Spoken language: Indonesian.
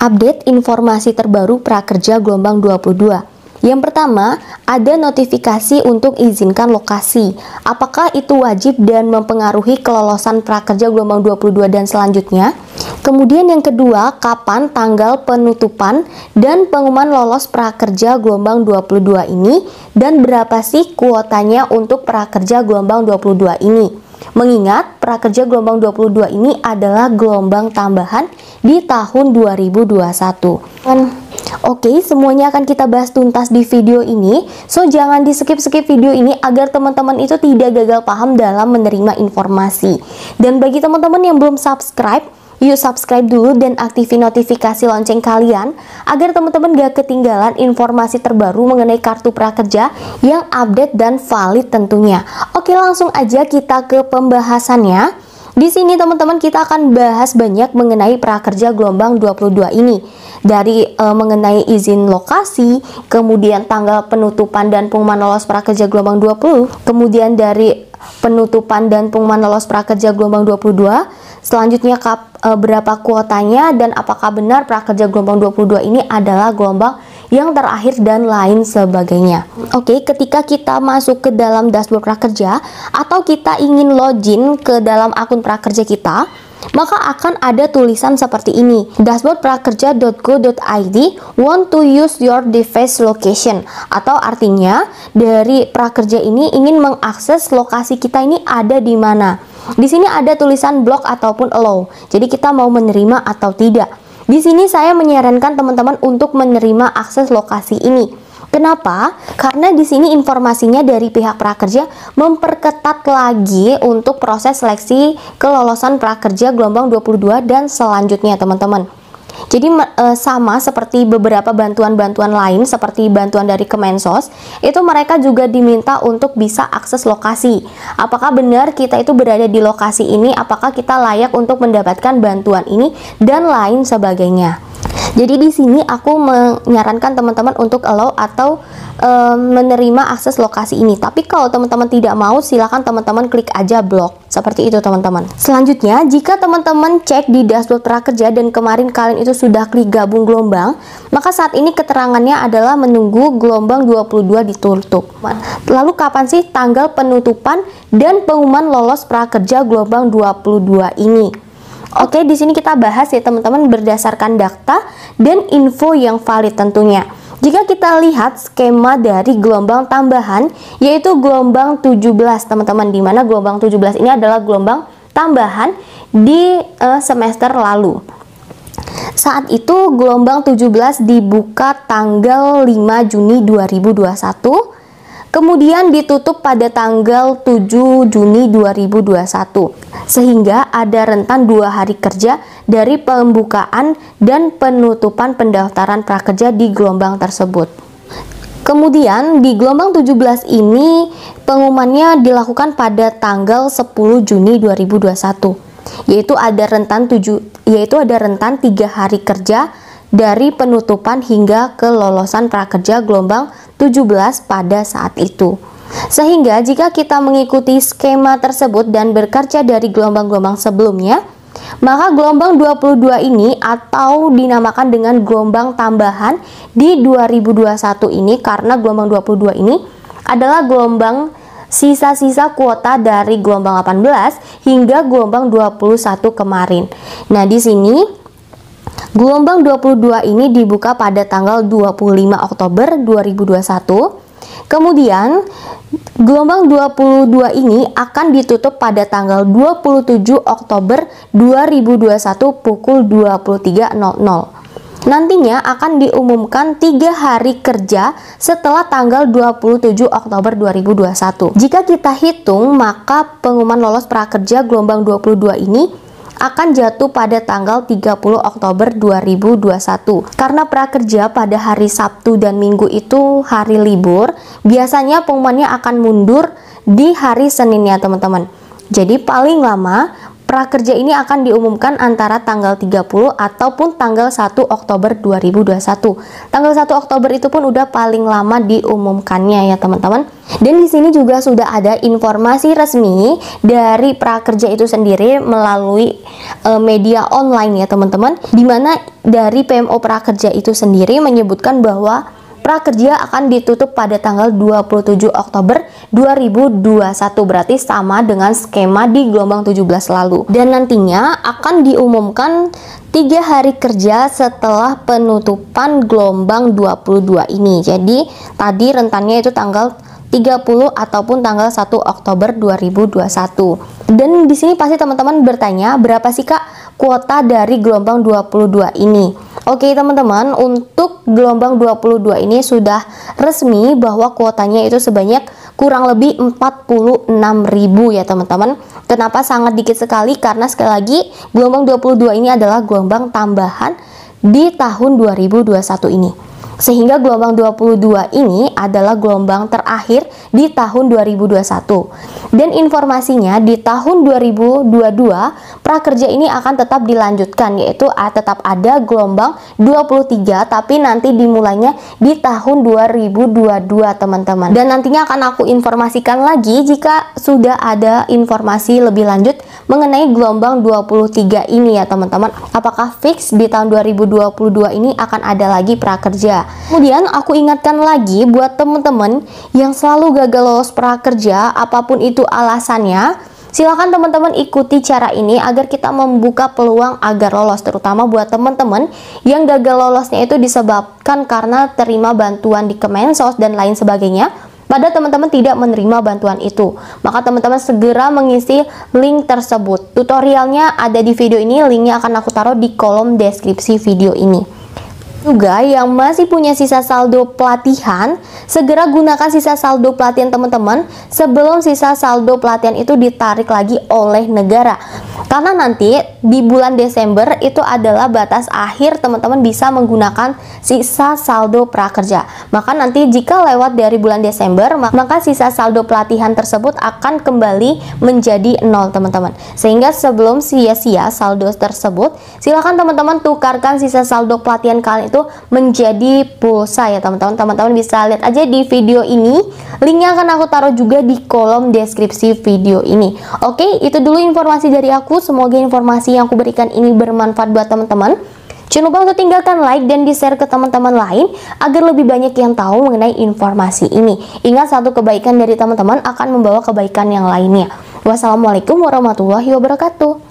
Update informasi terbaru prakerja gelombang 22. Yang pertama, ada notifikasi untuk izinkan lokasi. Apakah itu wajib dan mempengaruhi kelolosan prakerja gelombang 22 dan selanjutnya? Kemudian yang kedua, kapan tanggal penutupan dan pengumuman lolos prakerja gelombang 22 ini dan berapa sih kuotanya untuk prakerja gelombang 22 ini? Mengingat prakerja gelombang 22 ini adalah gelombang tambahan di tahun 2021. Oke, semuanya akan kita bahas tuntas di video ini. So, jangan di skip-skip video ini agar teman-teman itu tidak gagal paham dalam menerima informasi. Dan bagi teman-teman yang belum subscribe, yuk subscribe dulu dan aktifin notifikasi lonceng kalian agar teman-teman gak ketinggalan informasi terbaru mengenai kartu prakerja yang update dan valid tentunya. Oke, langsung aja kita ke pembahasannya. Di sini teman-teman kita akan bahas banyak mengenai prakerja gelombang 22 ini. Dari mengenai izin lokasi, kemudian tanggal penutupan dan pengumuman lolos prakerja gelombang 20, kemudian dari penutupan dan pengumuman lolos prakerja gelombang 22, selanjutnya berapa kuotanya dan apakah benar prakerja gelombang 22 ini adalah gelombang yang terakhir dan lain sebagainya. Oke, ketika kita masuk ke dalam dashboard prakerja atau kita ingin login ke dalam akun prakerja kita, maka akan ada tulisan seperti ini, dashboardprakerja.go.id want to use your device location, atau artinya dari prakerja ini ingin mengakses lokasi kita ini ada di mana. Di sini ada tulisan block ataupun allow, jadi kita mau menerima atau tidak. Di sini saya menyarankan teman-teman untuk menerima akses lokasi ini. Kenapa? Karena di sini informasinya dari pihak prakerja memperketat lagi untuk proses seleksi kelolosan prakerja gelombang 22 dan selanjutnya teman-teman. Jadi sama seperti beberapa bantuan-bantuan lain seperti bantuan dari Kemensos, itu mereka juga diminta untuk bisa akses lokasi. Apakah benar kita itu berada di lokasi ini, apakah kita layak untuk mendapatkan bantuan ini dan lain sebagainya. Jadi di sini aku menyarankan teman-teman untuk allow atau menerima akses lokasi ini. Tapi kalau teman-teman tidak mau, silakan teman-teman klik aja block. Seperti itu teman-teman. Selanjutnya, jika teman-teman cek di dashboard prakerja dan kemarin kalian itu sudah klik gabung gelombang, maka saat ini keterangannya adalah menunggu gelombang 22 ditutup. Lalu kapan sih tanggal penutupan dan pengumuman lolos prakerja gelombang 22 ini? Oke, di sini kita bahas ya teman-teman berdasarkan data dan info yang valid tentunya. Jika kita lihat skema dari gelombang tambahan, yaitu gelombang 17 teman-teman, di mana gelombang 17 ini adalah gelombang tambahan di semester lalu. Saat itu gelombang 17 dibuka tanggal 5 Juni 2021. Kemudian ditutup pada tanggal 7 Juni 2021, sehingga ada rentan 2 hari kerja dari pembukaan dan penutupan pendaftaran prakerja di gelombang tersebut. Kemudian di gelombang 17 ini pengumumannya dilakukan pada tanggal 10 Juni 2021, yaitu ada rentan 3 hari kerja dari penutupan hingga kelolosan prakerja gelombang 17 pada saat itu. Sehingga jika kita mengikuti skema tersebut dan berkaca dari gelombang-gelombang sebelumnya, maka gelombang 22 ini atau dinamakan dengan gelombang tambahan di 2021 ini, karena gelombang 22 ini adalah gelombang sisa-sisa kuota dari gelombang 18 hingga gelombang 21 kemarin. Nah, di sini gelombang 22 ini dibuka pada tanggal 25 Oktober 2021. Kemudian gelombang 22 ini akan ditutup pada tanggal 27 Oktober 2021 pukul 23.00. Nantinya akan diumumkan 3 hari kerja setelah tanggal 27 Oktober 2021. Jika kita hitung, maka pengumuman lolos prakerja gelombang 22 ini akan jatuh pada tanggal 30 Oktober 2021. Karena prakerja pada hari Sabtu dan Minggu itu hari libur, biasanya pengumumannya akan mundur di hari Seninnya teman-teman. Jadi paling lama prakerja ini akan diumumkan antara tanggal 30 ataupun tanggal 1 Oktober 2021. Tanggal 1 Oktober itu pun udah paling lama diumumkannya ya teman-teman. Dan di sini juga sudah ada informasi resmi dari prakerja itu sendiri melalui media online ya teman-teman, dimana dari PMO prakerja itu sendiri menyebutkan bahwa prakerja akan ditutup pada tanggal 27 Oktober 2021, berarti sama dengan skema di gelombang 17 lalu. Dan nantinya akan diumumkan 3 hari kerja setelah penutupan gelombang 22 ini. Jadi tadi rentannya itu tanggal 30 ataupun tanggal 1 Oktober 2021. Dan di sini pasti teman-teman bertanya, berapa sih Kak kuota dari gelombang 22 ini? Oke teman-teman, untuk gelombang 22 ini sudah resmi bahwa kuotanya itu sebanyak kurang lebih 46.000 ya teman-teman. Kenapa sangat dikit sekali? Karena sekali lagi gelombang 22 ini adalah gelombang tambahan di tahun 2021 ini. Sehingga gelombang 22 ini adalah gelombang terakhir di tahun 2021. Dan informasinya di tahun 2022 prakerja ini akan tetap dilanjutkan, yaitu tetap ada gelombang 23 tapi nanti dimulainya di tahun 2022 teman-teman. Dan nantinya akan aku informasikan lagi jika sudah ada informasi lebih lanjut mengenai gelombang 23 ini ya teman-teman. Apakah fix di tahun 2022 ini akan ada lagi prakerja? Kemudian aku ingatkan lagi buat teman-teman yang selalu gagal lolos prakerja, apapun itu alasannya, silakan teman-teman ikuti cara ini agar kita membuka peluang agar lolos, terutama buat teman-teman yang gagal lolosnya itu disebabkan karena terima bantuan di Kemensos dan lain sebagainya, pada teman-teman tidak menerima bantuan itu. Maka teman-teman segera mengisi link tersebut. Tutorialnya ada di video ini, linknya akan aku taruh di kolom deskripsi video ini. Juga yang masih punya sisa saldo pelatihan, segera gunakan sisa saldo pelatihan teman-teman sebelum sisa saldo pelatihan itu ditarik lagi oleh negara. Karena nanti di bulan Desember itu adalah batas akhir teman-teman bisa menggunakan sisa saldo prakerja. Maka nanti jika lewat dari bulan Desember, maka sisa saldo pelatihan tersebut akan kembali menjadi 0 teman-teman. Sehingga sebelum sia-sia saldo tersebut, silakan teman-teman tukarkan sisa saldo pelatihan kalian itu menjadi pulsa ya teman-teman. Teman-teman bisa lihat aja di video ini, linknya akan aku taruh juga di kolom deskripsi video ini. Oke, itu dulu informasi dari aku. Semoga informasi yang aku berikan ini bermanfaat buat teman-teman. Jangan lupa untuk tinggalkan like dan di-share ke teman-teman lain agar lebih banyak yang tahu mengenai informasi ini. Ingat, satu kebaikan dari teman-teman akan membawa kebaikan yang lainnya. Wassalamualaikum warahmatullahi wabarakatuh.